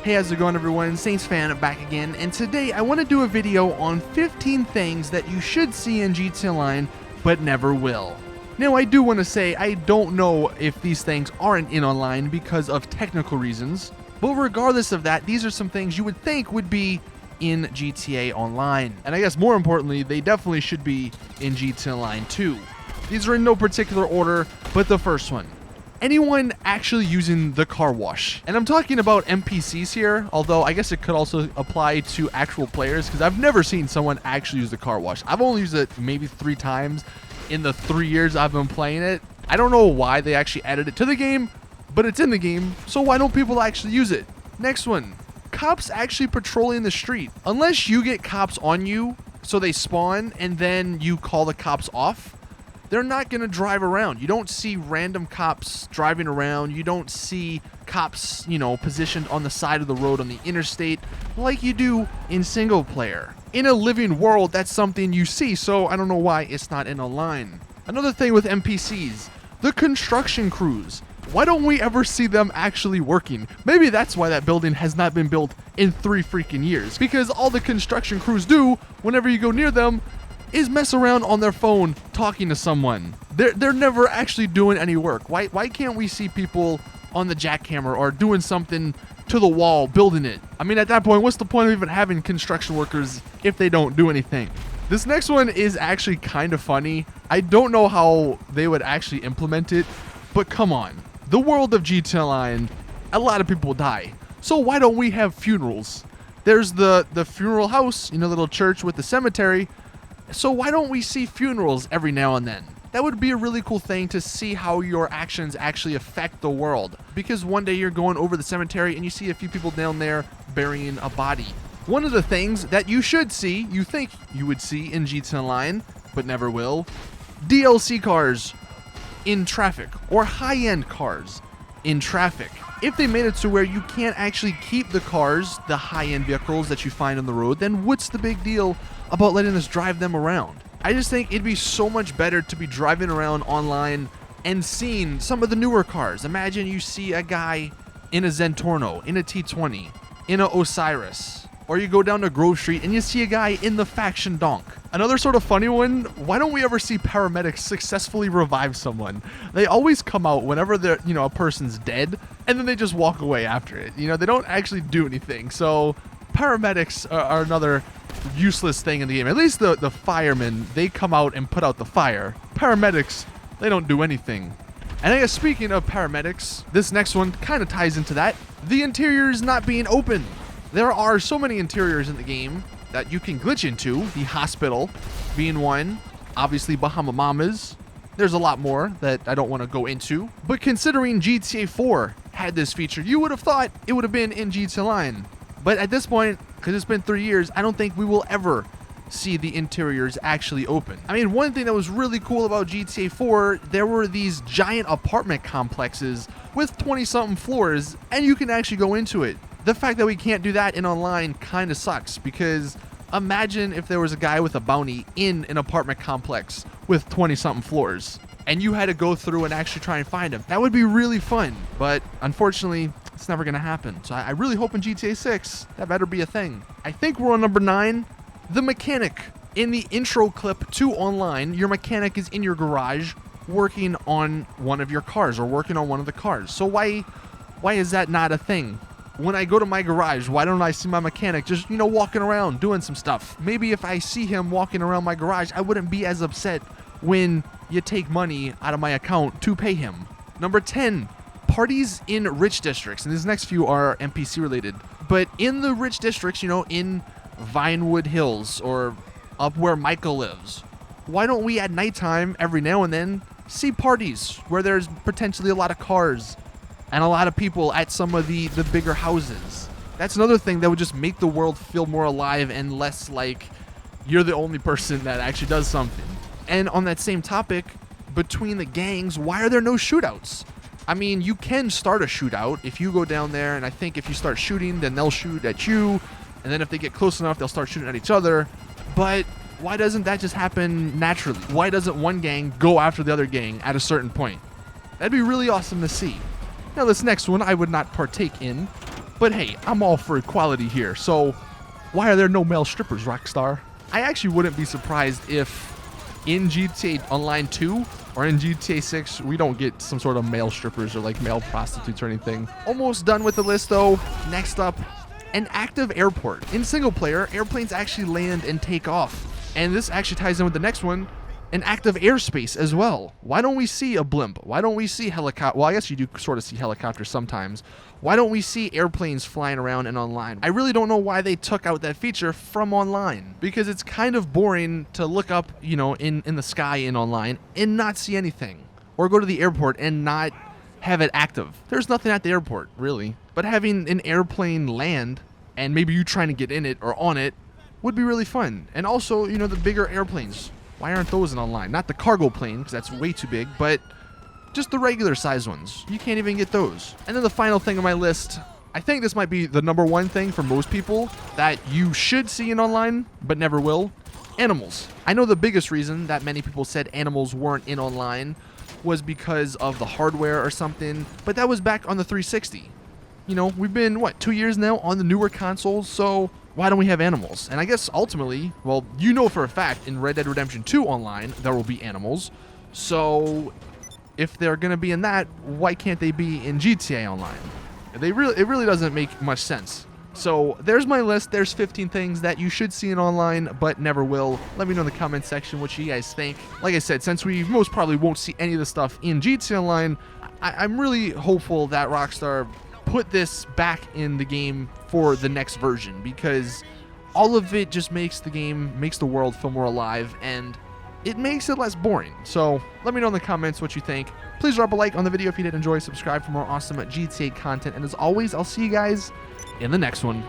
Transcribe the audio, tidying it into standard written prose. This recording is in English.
Hey, how's it going, everyone? Saintsfan back again, and today I want to do a video on 15 things that you should see in GTA Online, but never will. Now, I do want to say I don't know if these things aren't in online because of technical reasons, but regardless of that, these are some things you would think would be in GTA Online. And I guess more importantly, they definitely should be in GTA Online too. These are in no particular order, but the first one. Anyone actually using the car wash. And I'm talking about NPCs here, although I guess it could also apply to actual players, because I've never seen someone actually use the car wash. I've only used it maybe 3 times in the 3 years I've been playing it. I don't know why they actually added it to the game, but it's in the game, so why don't people actually use it? Next one. Cops actually patrolling the street. Unless you get cops on you, so they spawn, and then you call the cops off, they're not going to drive around. You don't see random cops driving around. You don't see cops, positioned on the side of the road on the interstate like you do in single player. In a living world, that's something you see, so I don't know why it's not in online. Another thing with NPCs, the construction crews. Why don't we ever see them actually working? Maybe that's why that building has not been built in 3 freaking years. Because all the construction crews do, whenever you go near them, is mess around on their phone talking to someone. They're never actually doing any work. Why can't we see people on the jackhammer or doing something to the wall, building it? I mean, at that point, what's the point of even having construction workers if they don't do anything? This next one is actually kind of funny. I don't know how they would actually implement it, but come on. The world of GTA Online, a lot of people die. So why don't we have funerals? There's the funeral house, the little church with the cemetery. So why don't we see funerals every now and then? That would be a really cool thing to see how your actions actually affect the world. Because one day you're going over the cemetery and you see a few people down there burying a body. One of the things that you should see, you think you would see in GTA Online, but never will, DLC cars in traffic, or high-end cars in traffic. If they made it to where you can't actually keep the cars, the high-end vehicles that you find on the road, then what's the big deal about letting us drive them around? I just think it'd be so much better to be driving around online and seeing some of the newer cars. Imagine you see a guy in a Zentorno, in a T20, in a Osiris, or you go down to Grove Street and you see a guy in the Faction Donk. Another sort of funny one, why don't we ever see paramedics successfully revive someone? They always come out whenever they're, a person's dead, and then they just walk away after it. They don't actually do anything. So paramedics are another useless thing in the game. At least the firemen, they come out and put out the fire. Paramedics, they don't do anything. And I guess speaking of paramedics, this next one kind of ties into that. The interiors not being open. There are so many interiors in the game that you can glitch into, the hospital being one, obviously Bahama Mamas. There's a lot more that I don't want to go into. But considering GTA 4 had this feature, you would have thought it would have been in GTA Online. But at this point, because it's been 3 years, I don't think we will ever see the interiors actually open. I mean, one thing that was really cool about GTA 4, there were these giant apartment complexes with 20-something floors, and you can actually go into it. The fact that we can't do that in online kind of sucks, because imagine if there was a guy with a bounty in an apartment complex with 20-something floors, and you had to go through and actually try and find him. That would be really fun, but unfortunately, it's never going to happen. So I really hope in GTA 6, that better be a thing. I think we're on number 9, the mechanic. In the intro clip to online, your mechanic is in your garage working on one of your cars or working on one of the cars. So why is that not a thing? When I go to my garage, why don't I see my mechanic just, walking around doing some stuff? Maybe if I see him walking around my garage, I wouldn't be as upset when you take money out of my account to pay him. Number 10, parties in rich districts. And these next few are NPC related. But in the rich districts, in Vinewood Hills or up where Michael lives, why don't we at nighttime every now and then see parties where there's potentially a lot of cars and a lot of people at some of the bigger houses? That's another thing that would just make the world feel more alive and less like you're the only person that actually does something. And on that same topic, between the gangs, why are there no shootouts? I mean, you can start a shootout if you go down there, and I think if you start shooting, then they'll shoot at you, and then if they get close enough, they'll start shooting at each other. But why doesn't that just happen naturally? Why doesn't one gang go after the other gang at a certain point? That'd be really awesome to see. Now, this next one I would not partake in, But hey, I'm all for equality here, so why are there no male strippers, Rockstar? I actually wouldn't be surprised if in GTA Online 2 or in GTA 6 we don't get some sort of male strippers or like male prostitutes or anything. Almost done with the list though. Next up, an active airport. In single player, airplanes actually land and take off. And this actually ties in with the next one, an active airspace as well. Why don't we see a blimp? Why don't we see helicopter? Well, I guess you do sort of see helicopters sometimes. Why don't we see airplanes flying around in online? I really don't know why they took out that feature from online, because it's kind of boring to look up, you know, in the sky in online and not see anything, or go to the airport and not have it active. There's nothing at the airport, really. But having an airplane land and maybe you trying to get in it or on it would be really fun. And also, you know, the bigger airplanes. Why aren't those in online? Not the cargo plane, because that's way too big, but just the regular size ones. You can't even get those. And then the final thing on my list, I think this might be the #1 thing for most people that you should see in online, but never will. Animals. I know the biggest reason that many people said animals weren't in online was because of the hardware or something, but that was back on the 360. You know, we've been, 2 years now on the newer consoles, so why don't we have animals? And I guess ultimately, well, you know for a fact in Red Dead Redemption 2 online, there will be animals. So if they're going to be in that, why can't they be in GTA Online? It really doesn't make much sense. So there's my list. There's 15 things that you should see in online, but never will. Let me know in the comment section what you guys think. Like I said, since we most probably won't see any of the stuff in GTA Online, I'm really hopeful that Rockstar put this back in the game for the next version, because all of it just makes the world feel more alive, and it makes it less boring. So let me know in the comments what you think. Please drop a like on the video if you did enjoy. Subscribe for more awesome GTA content. And as always, I'll see you guys in the next one.